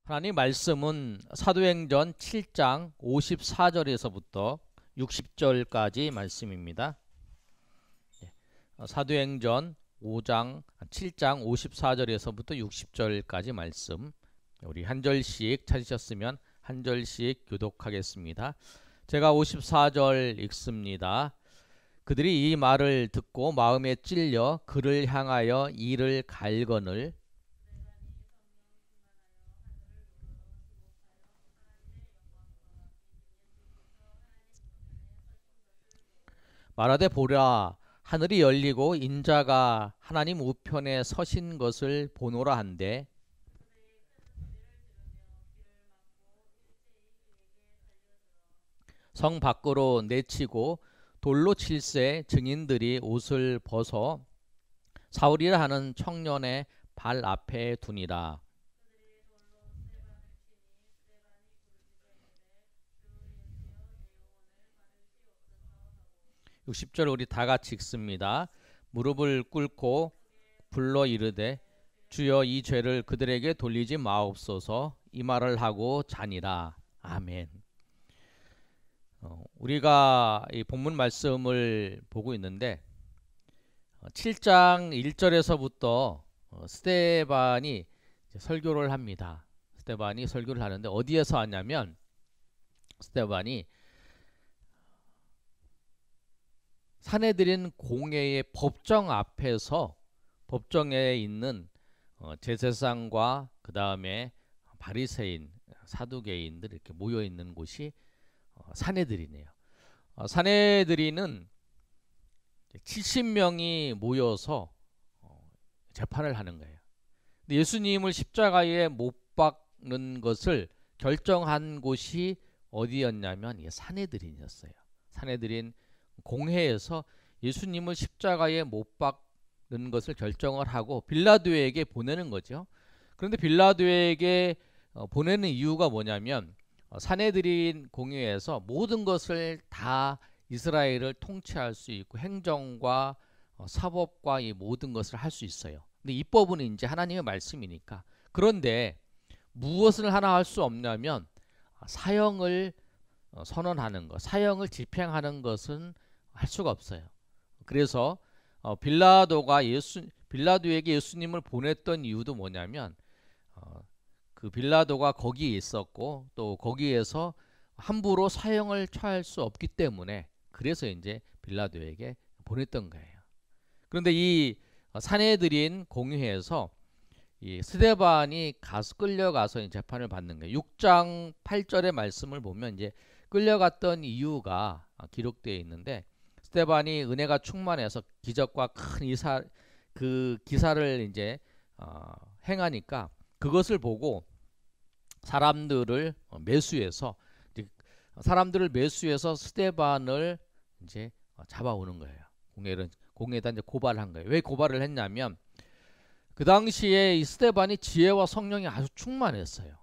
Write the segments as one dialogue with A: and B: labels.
A: 하나님 말씀은 사도행전 7장 54절에서부터 60절까지 말씀입니다. 사도행전 7장 54절에서부터 60절까지 말씀, 우리 한 절씩 찾으셨으면 한 절씩 교독하겠습니다. 제가 54절 읽습니다. 그들이 이 말을 듣고 마음에 찔려 그를 향하여 이를 갈거늘 말하되 보라, 하늘이 열리고 인자가 하나님 우편에 서신 것을 보노라 한데, 성 밖으로 내치고 돌로 칠세 증인들이 옷을 벗어 사울이라 하는 청년의 발 앞에 두니라. 60절 우리 다 같이 읽습니다. 무릎을 꿇고 불러 이르되 주여 이 죄를 그들에게 돌리지 마옵소서, 이 말을 하고 자니라. 아멘. 우리가 이 본문 말씀을 보고 있는데 7장 1절에서부터 스데반이 설교를 합니다. 스데반이 설교를 하는데 어디에서 하냐면 스데반이 사내들인 공회의 법정 앞에서 법정에 있는 제사장과 그 다음에 바리새인, 사두개인들 이렇게 모여 있는 곳이 사내들이네요. 사내들이는 70명이 모여서 재판을 하는 거예요. 근데 예수님을 십자가에 못 박는 것을 결정한 곳이 어디였냐면 사내들인이었어요. 사내들인 공회에서 예수님을 십자가에 못 박는 것을 결정을 하고 빌라도에게 보내는 거죠. 그런데 빌라도에게 보내는 이유가 뭐냐면 사내들인 공회에서 모든 것을 다 이스라엘을 통치할 수 있고 행정과 사법과 이 모든 것을 할 수 있어요. 근데 이 법은 이제 하나님의 말씀이니까. 그런데 무엇을 하나 할 수 없냐면 사형을 선언하는 것, 사형을 집행하는 것은 할 수가 없어요. 그래서 빌라도에게 예수님을 보냈던 이유도 뭐냐면 그 빌라도가 거기에 있었고 또 거기에서 함부로 사형을 처할 수 없기 때문에 그래서 이제 빌라도에게 보냈던 거예요. 그런데 이 사내들인 공회에서 이 스데반이 끌려가서 재판을 받는 거예요. 6장 8절의 말씀을 보면 이제 끌려갔던 이유가 기록되어 있는데 스데반이 은혜가 충만해서 기적과 큰 기사를 이제 행하니까 그것을 보고 사람들을 매수해서 스데반을 이제 잡아오는 거예요. 공회에다 이제 고발한 거예요. 왜 고발을 했냐면 그 당시에 이 스데반이 지혜와 성령이 아주 충만했어요.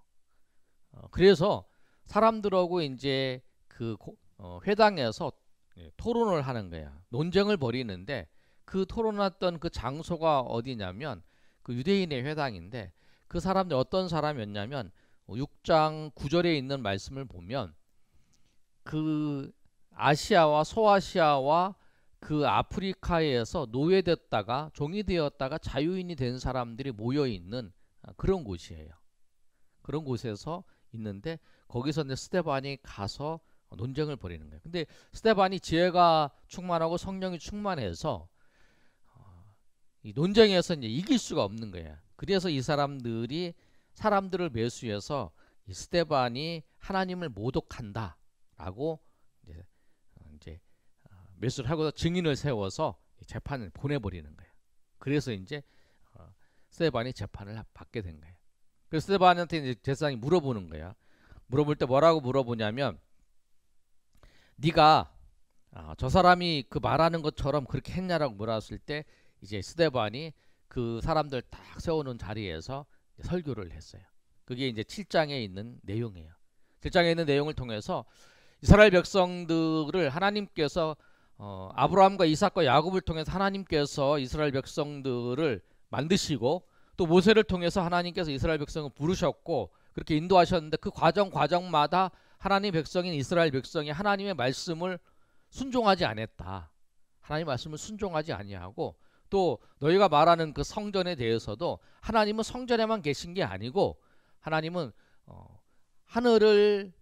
A: 그래서 사람들하고 이제 회당에서 토론을 하는 거야. 논쟁을 벌이는데 그 토론했던 그 장소가 어디냐면 그 유대인의 회당인데 그 사람들 어떤 사람이었냐면 6장 9절에 있는 말씀을 보면 그 아시아와 소아시아와 그 아프리카에서 노예됐다가 종이 되었다가 자유인이 된 사람들이 모여 있는 그런 곳이에요. 그런 곳에서 있는데 거기서 이제 스데반이 가서 논쟁을 벌이는 거예요. 근데 스데반이 지혜가 충만하고 성령이 충만해서 이 논쟁에서 이제 이길 수가 없는 거예요. 그래서 이 사람들을 매수해서 이 스데반이 하나님을 모독한다라고 이제 매수를 하고 증인을 세워서 재판을 보내버리는 거예요. 그래서 이제 스데반이 재판을 받게 된 거예요. 그래서 스데반한테 이제 제사장이 물어보는 거야. 물어볼 때 뭐라고 물어보냐면 네가 저 사람이 그 말하는 것처럼 그렇게 했냐라고 물었을 때 이제 스데반이 그 사람들 딱 세우는 자리에서 설교를 했어요. 그게 이제 7장에 있는 내용이에요. 7장에 있는 내용을 통해서 이스라엘 백성들을 하나님께서 아브라함과 이삭과 야곱을 통해서 하나님께서 이스라엘 백성들을 만드시고 또 모세를 통해서 하나님께서 이스라엘 백성을 부르셨고 그렇게 인도하셨는데 그 과정마다 하나님 백성인 이스라엘 백성이 하나님의 말씀을 순종하지 않았다. 하나님 말씀을 순종하지 아니하고 또 너희가 말하는 그 성전에 대해서도 하나님은 성전에만 계신 게 아니고 하나님은 하늘을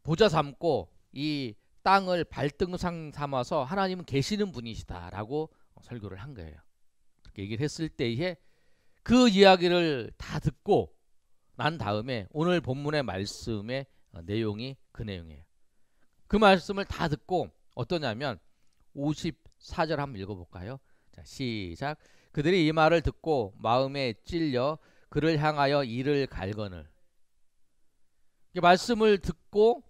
A: 보좌 삼고 이 땅을 발등상 삼아서 하나님은 계시는 분이시다라고 설교를 한 거예요. 그렇게 얘기를 했을 때에 그 이야기를 다 듣고 난 다음에 오늘 본문의 말씀의 내용이 그 내용이에요. 그 말씀을 다 듣고 어떠냐면 54절 한번 읽어볼까요? 자, 시작. 그들이 이 말을 듣고 마음에 찔려 그를 향하여 이를 갈거늘. 말씀을 듣고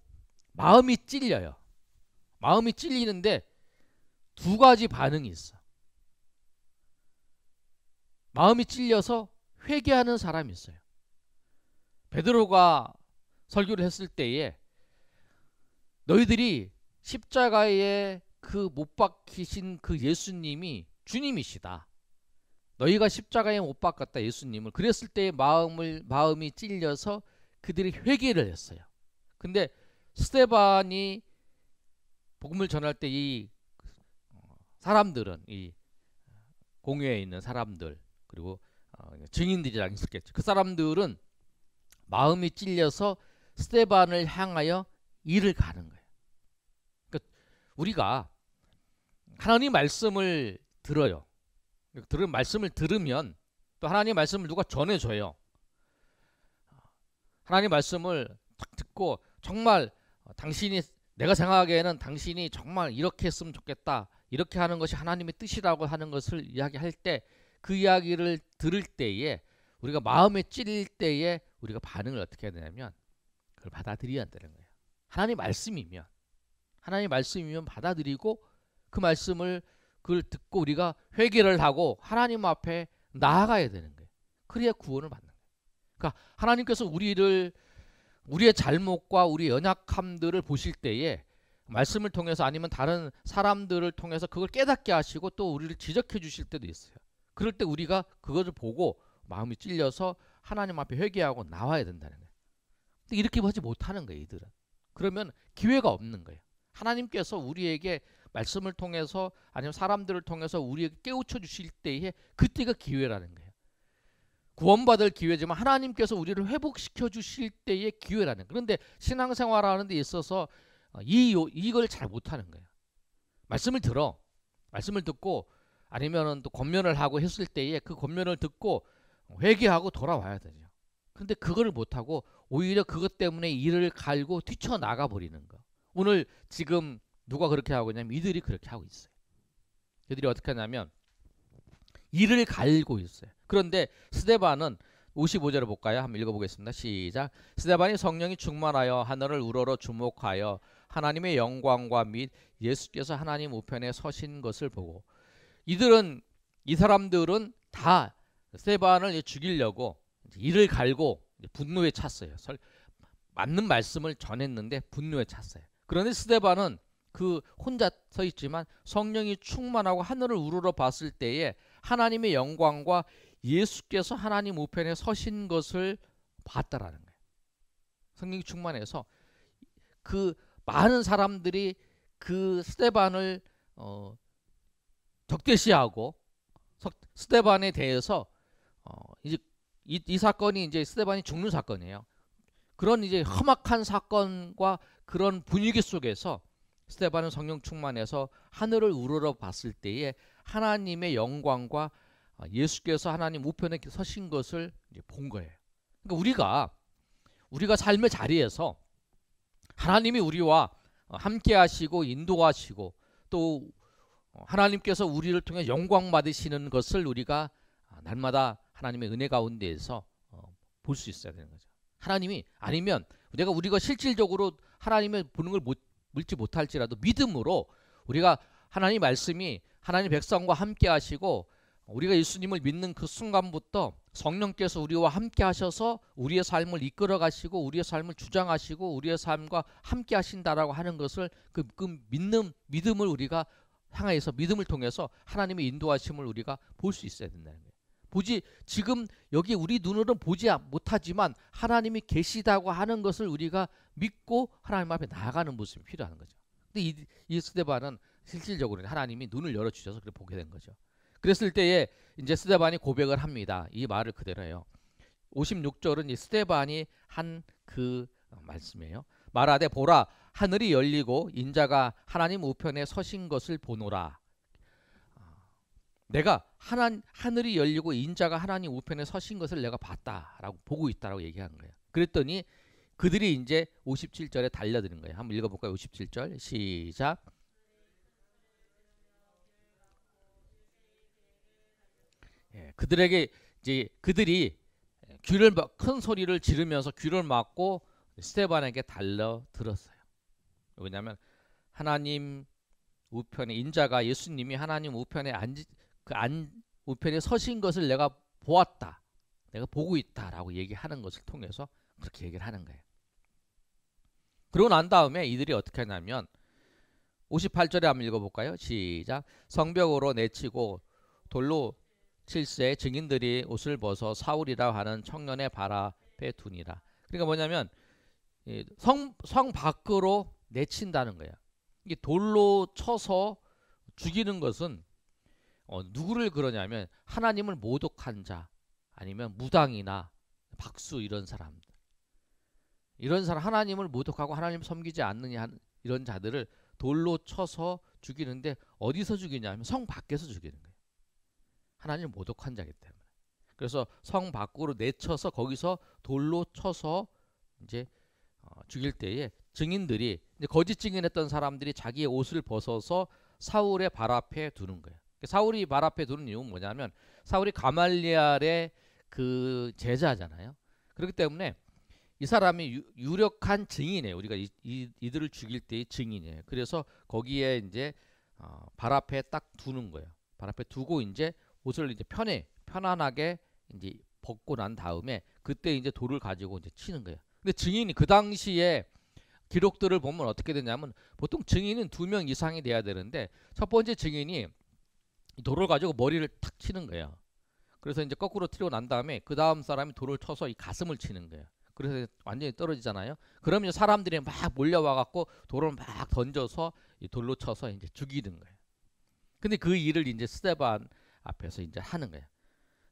A: 마음이 찔려요. 마음이 찔리는데 두 가지 반응이 있어. 마음이 찔려서 회개하는 사람이 있어요. 베드로가 설교를 했을 때에 너희들이 십자가에 그 못 박히신 그 예수님이 주님이시다. 너희가 십자가에 못 박았다 예수님을. 그랬을 때의 마음이 찔려서 그들이 회개를 했어요. 근데 스데반이 복음을 전할 때 이 사람들은 이 공회에 있는 사람들 그리고 증인들이랑 있었겠죠. 그 사람들은 마음이 찔려서 스데반을 향하여 이를 가는 거예요. 그러니까 우리가 하나님 말씀을 들어요. 말씀을 들으면 또 하나님 말씀을 누가 전해줘요. 하나님 말씀을 딱 듣고 정말 당신이 내가 생각하기에는 당신이 정말 이렇게 했으면 좋겠다. 이렇게 하는 것이 하나님의 뜻이라고 하는 것을 이야기할 때 그 이야기를 들을 때에 우리가 마음에 찔릴 때에 우리가 반응을 어떻게 해야 되냐면 그걸 받아들여야 한다는 거예요. 하나님 말씀이면 받아들이고 그 말씀을 그걸 듣고 우리가 회개를 하고 하나님 앞에 나아가야 되는 거예요. 그래야 구원을 받는 거예요. 그러니까 하나님께서 우리의 잘못과 우리의 연약함들을 보실 때에 말씀을 통해서 아니면 다른 사람들을 통해서 그걸 깨닫게 하시고 또 우리를 지적해 주실 때도 있어요. 그럴 때 우리가 그것을 보고 마음이 찔려서 하나님 앞에 회개하고 나와야 된다는 거예요. 근데 이렇게 하지 못하는 거예요, 이들은. 그러면 기회가 없는 거예요. 하나님께서 우리에게 말씀을 통해서 아니면 사람들을 통해서 우리에게 깨우쳐 주실 때에 그때가 기회라는 거예요. 구원받을 기회지만 하나님께서 우리를 회복시켜 주실 때의 기회라는 거예요. 그런데 신앙생활하는 데 있어서 이걸 잘 못하는 거예요. 말씀을 듣고 아니면은 또 권면을 하고 했을 때에 그 권면을 듣고 회개하고 돌아와야 되죠. 근데 그걸 못하고 오히려 그것 때문에 이를 갈고 뛰쳐나가 버리는 거. 오늘 지금 누가 그렇게 하고 있냐면 이들이 그렇게 하고 있어요. 이들이 어떻게 하냐면 이를 갈고 있어요. 그런데 스데반은 55절을 볼까요? 한번 읽어보겠습니다. 시작. 스데반이 성령이 충만하여 하늘을 우러러 주목하여 하나님의 영광과 및 예수께서 하나님 우편에 서신 것을 보고 이 사람들은 다 스데반을 죽이려고 이를 갈고 분노에 찼어요. 맞는 말씀을 전했는데 분노에 찼어요. 그런데 스데반은 그 혼자 서 있지만 성령이 충만하고 하늘을 우러러 봤을 때에 하나님의 영광과 예수께서 하나님 우편에 서신 것을 봤다라는 거예요. 성령이 충만해서 그 많은 사람들이 그 스데반을 적대시하고 스데반에 대해서 이제 이 사건이 이제 스데반이 죽는 사건이에요. 그런 이제 험악한 사건과 그런 분위기 속에서 스데반은 성령 충만해서 하늘을 우러러 봤을 때에 하나님의 영광과 예수께서 하나님 우편에 서신 것을 이제 본 거예요. 그러니까 우리가 삶의 자리에서 하나님이 우리와 함께 하시고 인도하시고 또 하나님께서 우리를 통해 영광 받으시는 것을 우리가 날마다 하나님의 은혜 가운데에서 볼 수 있어야 되는 거죠. 하나님이 아니면 우리가 실질적으로 하나님의 보는 걸 물지 못할지라도 믿음으로 우리가 하나님 말씀이 하나님 백성과 함께 하시고 우리가 예수님을 믿는 그 순간부터 성령께서 우리와 함께 하셔서 우리의 삶을 이끌어 가시고 우리의 삶을 주장하시고 우리의 삶과 함께 하신다라고 하는 것을 그 믿음을 우리가 향해서 믿음을 통해서 하나님의 인도하심을 우리가 볼 수 있어야 된다는 거예요. 지금 여기 우리 눈으로는 보지 못하지만 하나님이 계시다고 하는 것을 우리가 믿고 하나님 앞에 나아가는 모습이 필요한 거죠. 근데 이 스데반은 실질적으로 하나님이 눈을 열어주셔서 그렇게 보게 된 거죠. 그랬을 때에 이제 스데반이 고백을 합니다. 이 말을 그대로 해요. 56절은 이 스데반이 한 그 말씀이에요. 말하되 보라 하늘이 열리고 인자가 하나님 우편에 서신 것을 보노라. 내가 하늘이 열리고 인자가 하나님 우편에 서신 것을 내가 봤다라고 보고 있다라고 얘기하는 거예요. 그랬더니 그들이 이제 57절에 달려드는 거예요. 한번 읽어볼까요? 57절 시작. 예, 그들에게 이제 그들이 큰 소리를 지르면서 귀를 막고 스데반에게 달려들었어요. 왜냐하면 하나님 우편에 인자가 예수님이 하나님 우편에 우편에 서신 것을 내가 보았다. 내가 보고 있다라고 얘기하는 것을 통해서 그렇게 얘기를 하는 거예요. 그러고 난 다음에 이들이 어떻게 하냐면 58절에 한번 읽어볼까요? 시작. 성벽으로 내치고 돌로 칠세 증인들이 옷을 벗어 사울이라 하는 청년의 발 앞에 두니라. 그러니까 뭐냐면 성 밖으로 내친다는 거예요. 이게 돌로 쳐서 죽이는 것은 누구를 그러냐면 하나님을 모독한 자 아니면 무당이나 박수 이런 사람들, 이런 사람 하나님을 모독하고 하나님 섬기지 않느냐 이런 자들을 돌로 쳐서 죽이는데 어디서 죽이냐면 성 밖에서 죽이는 거예요. 하나님을 모독한 자이기 때문에. 그래서 성 밖으로 내쳐서 거기서 돌로 쳐서 이제 죽일 때에 증인들이 이제 거짓 증인했던 사람들이 자기의 옷을 벗어서 사울의 발 앞에 두는 거예요. 사울이 발 앞에 두는 이유는 뭐냐면 사울이 가말리엘의 그 제자잖아요. 그렇기 때문에 이 사람이 유력한 증인이에요. 우리가 이들을 죽일 때의 증인이에요. 그래서 거기에 이제 발 앞에 딱 두는 거예요. 발 앞에 두고 이제 옷을 이제 편안하게 이제 벗고 난 다음에 그때 이제 돌을 가지고 이제 치는 거예요. 근데 증인이 그 당시에 기록들을 보면 어떻게 되냐면 보통 증인은 2명 이상이 돼야 되는데 첫 번째 증인이 돌을 가지고 머리를 탁 치는 거예요. 그래서 이제 거꾸로 튀고 난 다음에 그 다음 사람이 돌을 쳐서 이 가슴을 치는 거예요. 그래서 완전히 떨어지잖아요. 그러면 사람들이 막 몰려와 갖고 돌을 막 던져서 이 돌로 쳐서 이제 죽이는 거예요. 근데 그 일을 이제 스데반 앞에서 이제 하는 거예요.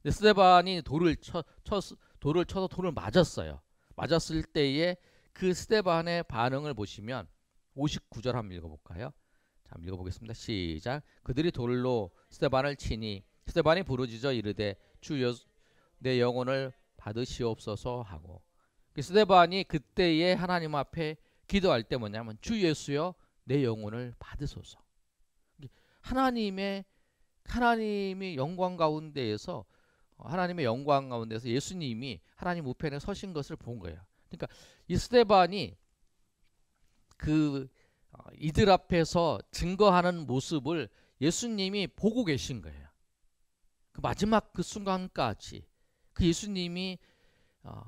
A: 근데 스데반이 돌을 쳐서 돌을 맞았어요. 맞았을 때에 그 스데반의 반응을 보시면 59절 한번 읽어볼까요? 자, 한번 읽어보겠습니다. 시작. 그들이 돌로 스데반을 치니 스데반이 부르짖어 이르되 주여 내 영혼을 받으시옵소서 하고, 스데반이 그때에 하나님 앞에 기도할 때 뭐냐면 주 예수여 내 영혼을 받으소서. 하나님의 영광 가운데에서 예수님이 하나님 우편에 서신 것을 본 거예요. 그러니까 이 스데반이 이들 앞에서 증거하는 모습을 예수님이 보고 계신 거예요. 그 마지막 그 순간까지 그 예수님이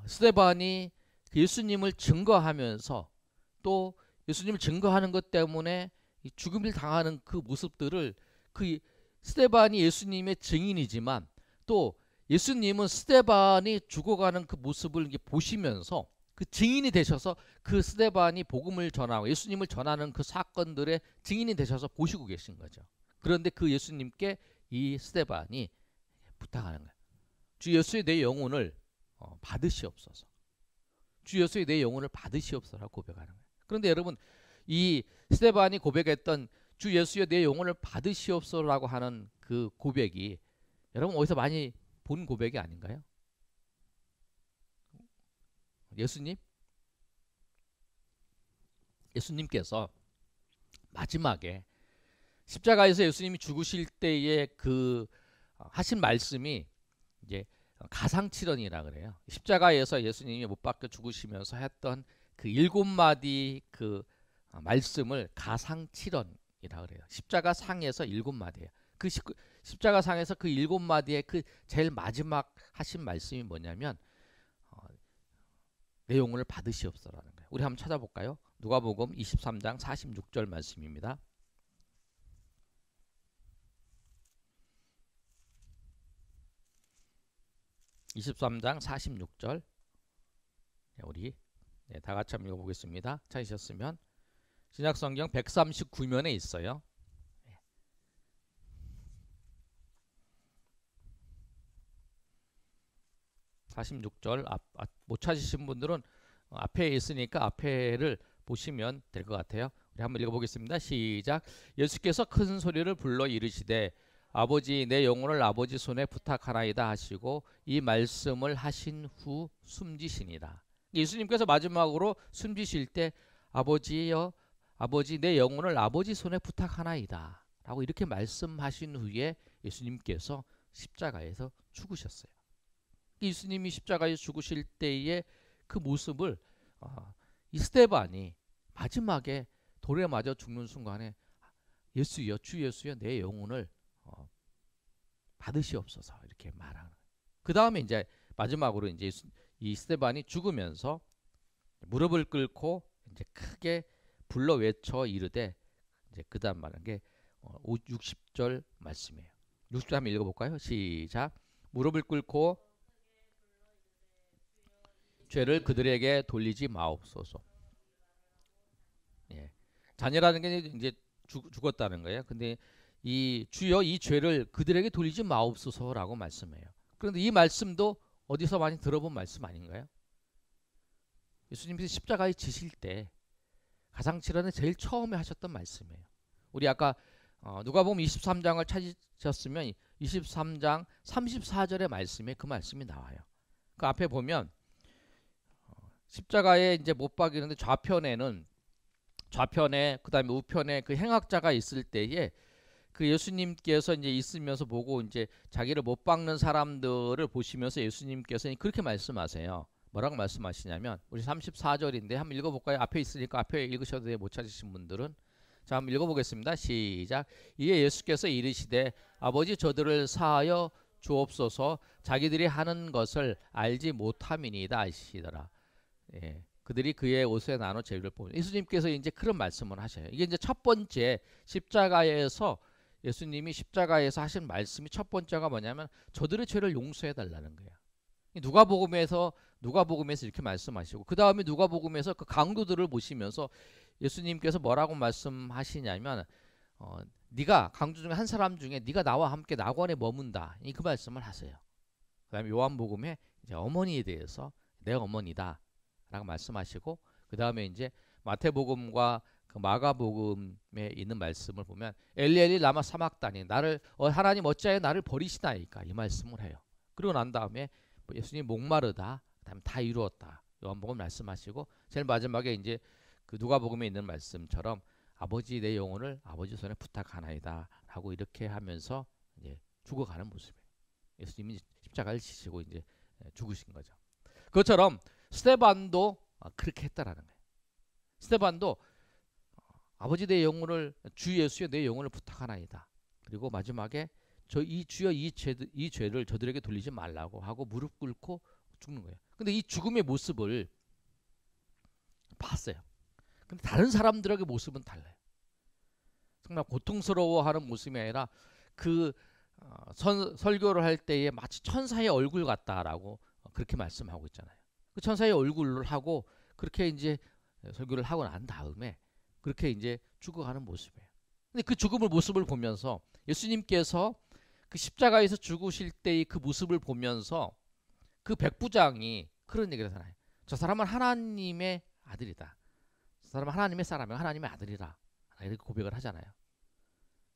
A: 스데반이 예수님을 증거하면서 또 예수님을 증거하는 것 때문에 죽음을 당하는 그 모습들을 그 스데반이 예수님의 증인이지만 또 예수님은 스데반이 죽어가는 그 모습을 보시면서 그 증인이 되셔서 그 스데반이 복음을 전하고 예수님을 전하는 그 사건들의 증인이 되셔서 보시고 계신 거죠. 그런데 그 예수님께 이 스데반이 부탁하는 거예요. 주 예수의 내 영혼을 받으시옵소서. 주 예수의 내 영혼을 받으시옵소서라고 고백하는 거예요. 그런데 여러분 이 스데반이 고백했던 주 예수의 내 영혼을 받으시옵소서라고 하는 그 고백이 여러분 어디서 많이 본 고백이 아닌가요? 예수님께서 마지막에 십자가에서 예수님이 죽으실 때의 그 하신 말씀이 이제 가상칠언이라 그래요. 십자가에서 예수님이 못 박혀 죽으시면서 했던 그 7마디 그 말씀을 가상칠언이라 그래요. 십자가 상에서 7마디예요. 그 십자가 상에서 그 7마디의 그 제일 마지막 하신 말씀이 뭐냐면 내 영혼을 받으시옵소서라는 거예요. 우리 한번 찾아볼까요? 누가복음 23장 46절 말씀입니다. 23장 46절. 우리 다 같이 한번 읽어보겠습니다. 찾으셨으면 신약성경 139면에 있어요. 46절 못 찾으신 분들은 앞에 있으니까 앞에를 보시면 될 것 같아요. 우리 한번 읽어보겠습니다. 시작. 예수께서 큰 소리를 불러 이르시되 아버지 내 영혼을 아버지 손에 부탁하나이다 하시고 이 말씀을 하신 후 숨지시니라. 예수님께서 마지막으로 숨지실 때 아버지여 아버지 내 영혼을 아버지 손에 부탁하나이다 라고 이렇게 말씀하신 후에 예수님께서 십자가에서 죽으셨어요. 예수님이 십자가에 죽으실 때의 그 모습을 이 스데반이 마지막에 돌에 맞아 죽는 순간에 예수여 주 예수여 내 영혼을 받으시옵소서 이렇게 말하는. 그 다음에 이제 마지막으로 이제 이 스데반이 죽으면서 무릎을 꿇고 이제 크게 불러 외쳐 이르되 이제 그 다음 말한 게 60절 말씀이에요. 60절 한번 읽어볼까요? 시작. 무릎을 꿇고 죄를 그들에게 돌리지 마옵소서. 예. 자녀라는 게 이제 죽었다는 거예요. 근데 이 주여 이 죄를 그들에게 돌리지 마옵소서라고 말씀해요. 그런데 이 말씀도 어디서 많이 들어본 말씀 아닌가요? 예수님께서 십자가에 지실 때 가장 지난해 제일 처음에 하셨던 말씀이에요. 우리 아까 누가복음 23장을 찾으셨으면 23장 34절의 말씀에 그 말씀이 나와요. 그 앞에 보면 십자가에 이제 못 박이는데 좌편에 그다음에 우편에 그 행악자가 있을 때에 그 예수님께서 이제 있으면서 보고 이제 자기를 못 박는 사람들을 보시면서 예수님께서 그렇게 말씀하세요. 뭐라고 말씀하시냐면 우리 34절인데 한번 읽어볼까요? 앞에 있으니까 앞에 읽으셔도 돼요. 못 찾으신 분들은. 자, 한번 읽어보겠습니다. 시작. 이에 예수께서 이르시되 아버지 저들을 사하여 주옵소서 자기들이 하는 것을 알지 못함이니이다 하시더라. 예, 그들이 그의 옷에 나눠 제비를 뽑는. 예수님께서 이제 그런 말씀을 하셔요. 이게 이제 첫 번째 십자가에서 예수님이 십자가에서 하신 말씀이 첫 번째가 뭐냐면 저들의 죄를 용서해 달라는 거예요. 누가복음에서 이렇게 말씀하시고 그 다음에 누가복음에서 그 강도들을 보시면서 예수님께서 뭐라고 말씀하시냐면 네가 강도 중에 한 사람 중에 네가 나와 함께 낙원에 머문다 그 말씀을 하세요. 그 다음에 요한복음에 이제 어머니에 대해서 내 어머니다 라고 말씀하시고 그 다음에 이제 마태복음과 그 마가복음에 있는 말씀을 보면 엘리 라마 사막다니 나를 하나님 어찌하여 나를 버리시나이까 이 말씀을 해요. 그리고 난 다음에 예수님 목마르다 그다음에 다 이루었다 요한복음 말씀하시고 제일 마지막에 이제 그 누가복음에 있는 말씀처럼 아버지 내 영혼을 아버지 손에 부탁하나이다 라고 이렇게 하면서 이제 죽어가는 모습이에요. 예수님이 십자가를 지시고 이제 죽으신 거죠. 그것처럼 스데반도 그렇게 했다라는 거예요. 스데반도 아버지 내 영혼을 주 예수여 내 영혼을 부탁하나이다. 그리고 마지막에 주여 이 죄를 저들에게 돌리지 말라고 하고 무릎 꿇고 죽는 거예요. 근데 이 죽음의 모습을 봤어요. 근데 다른 사람들에게 모습은 달라요. 정말 고통스러워하는 모습이 아니라 그 설교를 할 때에 마치 천사의 얼굴 같다라고 그렇게 말씀하고 있잖아요. 그 천사의 얼굴을 하고 그렇게 이제 설교를 하고 난 다음에 그렇게 이제 죽어가는 모습이에요. 근데 그 죽음의 모습을 보면서 예수님께서 그 십자가에서 죽으실 때의 그 모습을 보면서 그 백부장이 그런 얘기를 하잖아요. 저 사람은 하나님의 아들이다. 저 사람은 하나님의 사람이야. 하나님의 아들이다. 이렇게 고백을 하잖아요.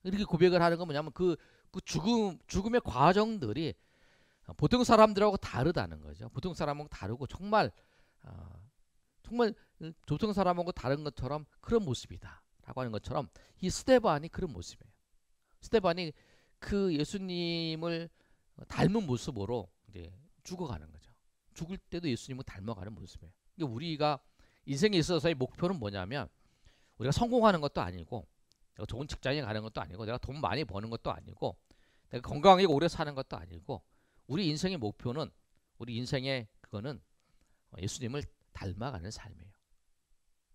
A: 이렇게 고백을 하는 건 뭐냐면 그 죽음의 과정들이 보통 사람들하고 다르다는 거죠. 보통 사람하고 다르고 정말 보통 사람하고 다른 것처럼 그런 모습이다 라고 하는 것처럼 이 스데반이 그런 모습이에요. 스데반이 그 예수님을 닮은 모습으로 이제 죽어가는 거죠. 죽을 때도 예수님을 닮아가는 모습이에요. 우리가 인생에 있어서의 목표는 뭐냐면 우리가 성공하는 것도 아니고 내가 좋은 직장에 가는 것도 아니고 내가 돈 많이 버는 것도 아니고 내가 건강하게 오래 사는 것도 아니고 우리 인생의 목표는 우리 인생의 그거는 예수님을 닮아가는 삶이에요.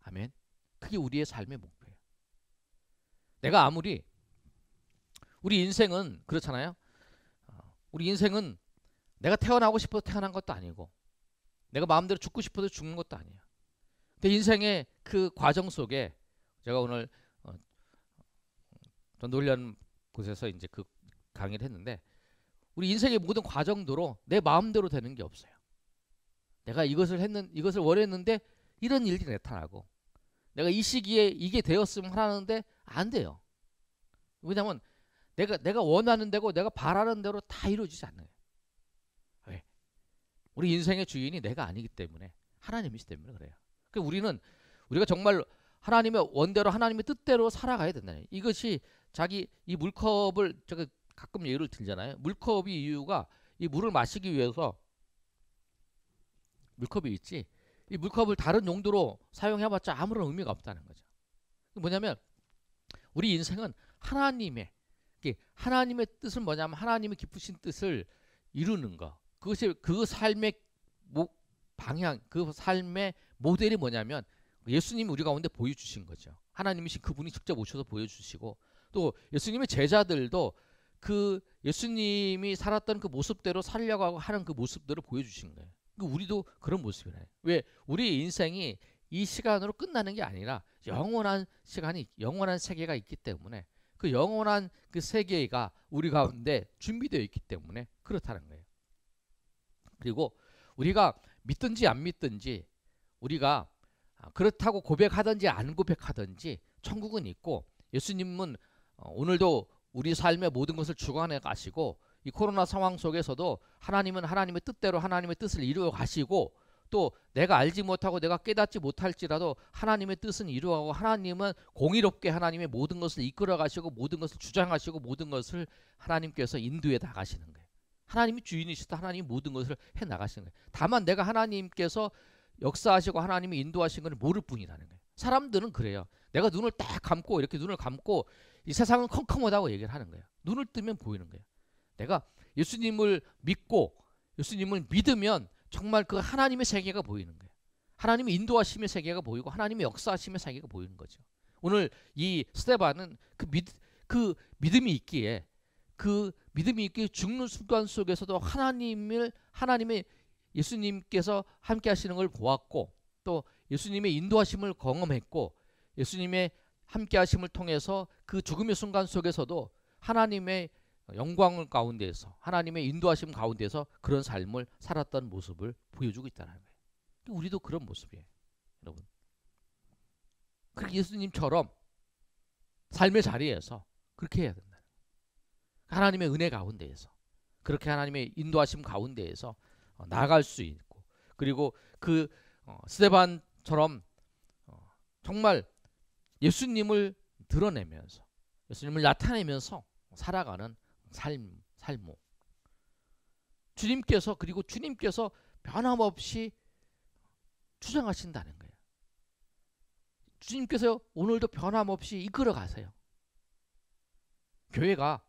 A: 아멘. 그게 우리의 삶의 목표예요. 내가 아무리 우리 인생은 그렇잖아요. 우리 인생은 내가 태어나고 싶어서 태어난 것도 아니고 내가 마음대로 죽고 싶어서 죽는 것도 아니에요. 근데 인생의 그 과정 속에 제가 오늘 전도훈련 곳에서 이제 그 강의를 했는데 우리 인생의 모든 과정도로 내 마음대로 되는 게 없어요. 내가 이것을 원했는데 이런 일이 나타나고 내가 이 시기에 이게 되었으면 하는데 안 돼요. 왜냐하면 내가 원하는 대로 내가 바라는 대로 다 이루어지지 않아요. 왜? 우리 인생의 주인이 내가 아니기 때문에 하나님이시 때문에 그래요. 그러니까 우리가 정말 하나님의 원대로 하나님의 뜻대로 살아가야 된다는 거예요. 이것이 이 물컵을 제가 가끔 예를 들잖아요. 물컵이 이유가 이 물을 마시기 위해서 물컵이 있지 이 물컵을 다른 용도로 사용해봤자 아무런 의미가 없다는 거죠. 뭐냐면 우리 인생은 하나님의 뜻은 뭐냐면 하나님의 기쁘신 뜻을 이루는 거. 그것이 그 삶의 방향, 그 삶의 모델이 뭐냐면 예수님이 우리 가운데 보여주신 거죠. 하나님이신 그분이 직접 오셔서 보여주시고 또 예수님의 제자들도 그 예수님이 살았던 그 모습대로 살려고 하는 그 모습들을 보여주신 거예요. 우리도 그런 모습이래요. 왜? 우리 인생이 이 시간으로 끝나는 게 아니라 영원한 세계가 있기 때문에 그 영원한 그 세계가 우리 가운데 준비되어 있기 때문에 그렇다는 거예요. 그리고 우리가 믿든지 안 믿든지 우리가 그렇다고 고백하든지 안 고백하든지 천국은 있고 예수님은 오늘도 우리 삶의 모든 것을 주관해 가시고 이 코로나 상황 속에서도 하나님은 하나님의 뜻대로 하나님의 뜻을 이루어 가시고 또 내가 알지 못하고 내가 깨닫지 못할지라도 하나님의 뜻은 이루어가고 하나님은 공의롭게 하나님의 모든 것을 이끌어 가시고 모든 것을 주장하시고 모든 것을 하나님께서 인도해 나가시는 거예요. 하나님이 주인이시다. 하나님이 모든 것을 해 나가시는 거예요. 다만 내가 하나님께서 역사하시고 하나님이 인도하신 걸 모를 뿐이라는 거예요. 사람들은 그래요. 내가 눈을 딱 감고 이렇게 눈을 감고 이 세상은 컴컴하다고 얘기를 하는 거예요. 눈을 뜨면 보이는 거예요. 내가 예수님을 믿고 예수님을 믿으면 정말 그 하나님의 세계가 보이는 거예요. 하나님의 인도하심의 세계가 보이고 하나님의 역사하심의 세계가 보이는 거죠. 오늘 이 스데반은 그 믿음이 있기에 죽는 순간 속에서도 하나님의 예수님께서 함께 하시는 걸 보았고 또 예수님의 인도하심을 경험했고 예수님의 함께 하심을 통해서 그 죽음의 순간 속에서도 하나님의 영광을 가운데에서 하나님의 인도하심 가운데서 그런 삶을 살았던 모습을 보여주고 있다는 거예요. 우리도 그런 모습이에요. 여러분. 그렇게 예수님처럼 삶의 자리에서 그렇게 해야 된다. 하나님의 은혜 가운데에서 그렇게 하나님의 인도하심 가운데에서 나아갈 수 있고 그리고 그 스데반처럼 정말 예수님을 드러내면서 예수님을 나타내면서 살아가는 삶모 주님께서 변함없이 주장하신다는 거예요. 주님께서 오늘도 변함없이 이끌어 가세요. 교회가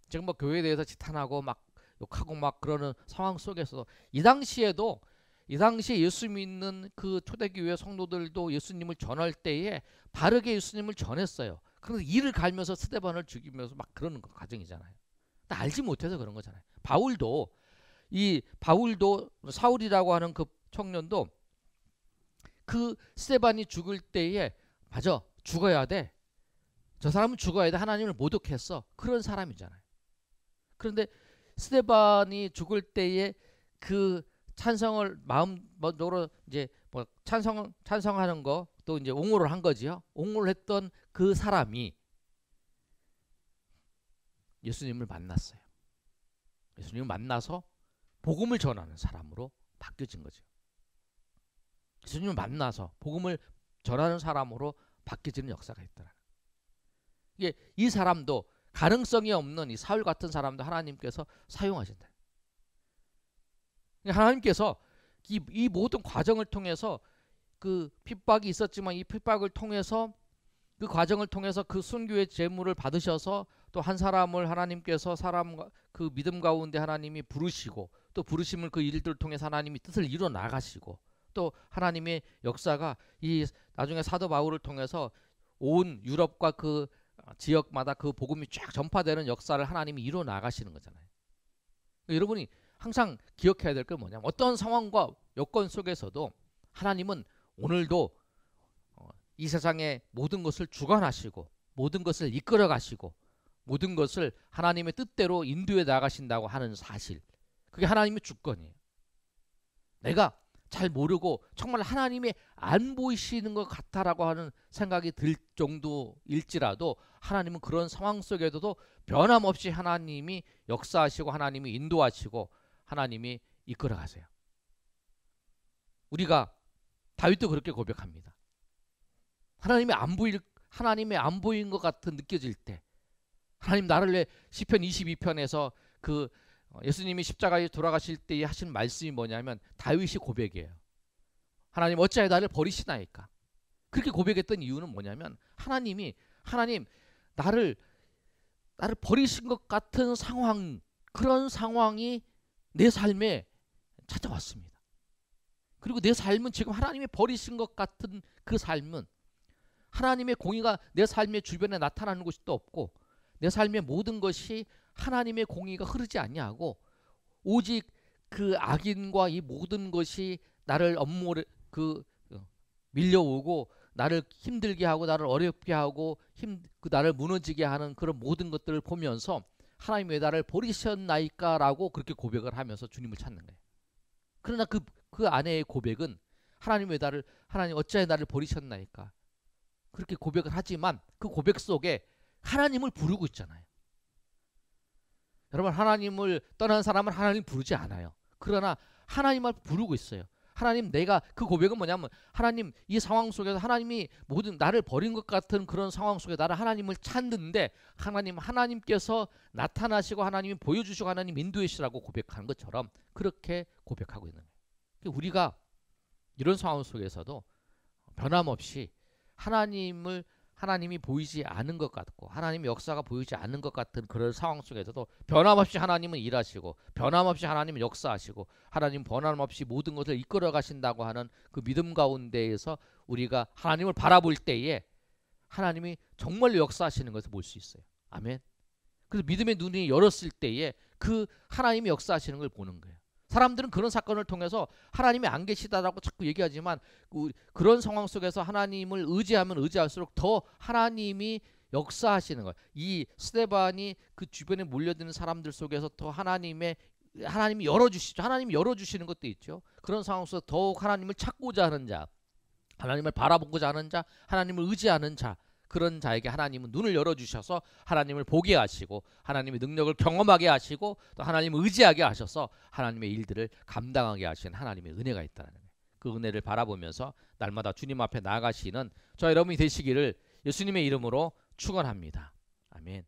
A: 지금 뭐 교회에 대해서 지탄하고 막 욕하고 막 그러는 상황 속에서 이 당시에 예수 믿는 그 초대교회 성도들도 예수님을 전할 때에 바르게 예수님을 전했어요. 그런데 이를 갈면서 스데반을 죽이면서 막 그러는 과정이잖아요. 알지 못해서 그런 거잖아요. 바울도 사울이라고 하는 그 청년도 그 스데반이 죽을 때에 맞아 죽어야 돼. 저 사람은 죽어야 돼. 하나님을 모독했어. 그런 사람이잖아요. 그런데 스데반이 죽을 때에 그 찬성을 마음으로 이제 뭐 찬성하는 거 또 이제 옹호를 한 거지요. 옹호를 했던 그 사람이 예수님을 만났어요. 예수님을 만나서 복음을 전하는 사람으로 바뀌어진 거죠. 예수님을 만나서 복음을 전하는 사람으로 바뀌어지는 역사가 있더라. 이게 이 사람도 가능성이 없는 이 사울 같은 사람도 하나님께서 사용하신다. 하나님께서 이 모든 과정을 통해서 그 핍박이 있었지만 이 핍박을 통해서 그 과정을 통해서 그 순교의 제물을 받으셔서 또 한 사람을 하나님께서 그 믿음 가운데 하나님이 부르시고 또 부르심을 그 일들을 통해서 하나님이 뜻을 이루어 나가시고 또 하나님의 역사가 이 나중에 사도 바울을 통해서 온 유럽과 그 지역마다 그 복음이 쫙 전파되는 역사를 하나님이 이루어 나가시는 거잖아요. 그러니까 여러분이 항상 기억해야 될 건 뭐냐면 어떤 상황과 여건 속에서도 하나님은 오늘도 이 세상의 모든 것을 주관하시고 모든 것을 이끌어 가시고 모든 것을 하나님의 뜻대로 인도해 나가신다고 하는 사실, 그게 하나님의 주권이에요. 내가 잘 모르고 정말 하나님이 안 보이시는 것 같다라고 하는 생각이 들 정도일지라도 하나님은 그런 상황 속에서도 변함없이 하나님이 역사하시고 하나님이 인도하시고 하나님이 이끌어 가세요. 우리가 다윗도 그렇게 고백합니다. 하나님이 안 보인 것 같은 느껴질 때, 하나님 나를 왜 시편 22편에서 그 예수님이 십자가에 돌아가실 때 하신 말씀이 뭐냐면 다윗이 고백이에요. 하나님 어찌하여 나를 버리시나이까. 그렇게 고백했던 이유는 뭐냐면 하나님 나를 버리신 것 같은 상황, 그런 상황이 내 삶에 찾아왔습니다. 그리고 내 삶은 지금 하나님이 버리신 것 같은 그 삶은 하나님의 공의가 내 삶의 주변에 나타나는 것이 또 없고 내 삶의 모든 것이 하나님의 공의가 흐르지 아니하고 오직 그 악인과 이 모든 것이 나를 밀려오고 나를 힘들게 하고 나를 어렵게 하고 나를 무너지게 하는 그런 모든 것들을 보면서 하나님 왜 나를 버리셨나이까라고 그렇게 고백을 하면서 주님을 찾는 거예요. 그러나 그 아내의 고백은 하나님 어찌하여 나를 버리셨나이까, 그렇게 고백을 하지만 그 고백 속에 하나님을 부르고 있잖아요. 여러분, 하나님을 떠난 사람은 하나님 부르지 않아요. 그러나 하나님을 부르고 있어요. 하나님, 내가 그 고백은 뭐냐면 하나님, 이 상황 속에서 하나님이 모든 나를 버린 것 같은 그런 상황 속에 나를 하나님을 찾는데 하나님께서 나타나시고 하나님이 보여주시고 하나님 인도해주시라고 고백하는 것처럼 그렇게 고백하고 있는 거예요. 우리가 이런 상황 속에서도 변함없이 하나님이 보이지 않은 것 같고 하나님의 역사가 보이지 않는 것 같은 그런 상황 속에서도 변함없이 하나님은 일하시고 변함없이 하나님은 역사하시고 하나님 변함없이 모든 것을 이끌어 가신다고 하는 그 믿음 가운데에서 우리가 하나님을 바라볼 때에 하나님이 정말로 역사하시는 것을 볼 수 있어요. 아멘. 그래서 믿음의 눈이 열었을 때에 그 하나님이 역사하시는 걸 보는 거예요. 사람들은 그런 사건을 통해서 하나님이 안 계시다라고 자꾸 얘기하지만 그런 상황 속에서 하나님을 의지하면 의지할수록 더 하나님이 역사하시는 거예요. 이 스데반이 그 주변에 몰려드는 사람들 속에서 더 하나님이 열어주시죠. 하나님이 열어주시는 것도 있죠. 그런 상황 속에서 더욱 하나님을 찾고자 하는 자, 하나님을 바라보고자 하는 자, 하나님을 의지하는 자, 그런 자에게 하나님은 눈을 열어주셔서 하나님을 보게 하시고 하나님의 능력을 경험하게 하시고 또 하나님을 의지하게 하셔서 하나님의 일들을 감당하게 하시는 하나님의 은혜가 있다는 거예요. 그 은혜를 바라보면서 날마다 주님 앞에 나아가시는 저 여러분이 되시기를 예수님의 이름으로 축원합니다. 아멘.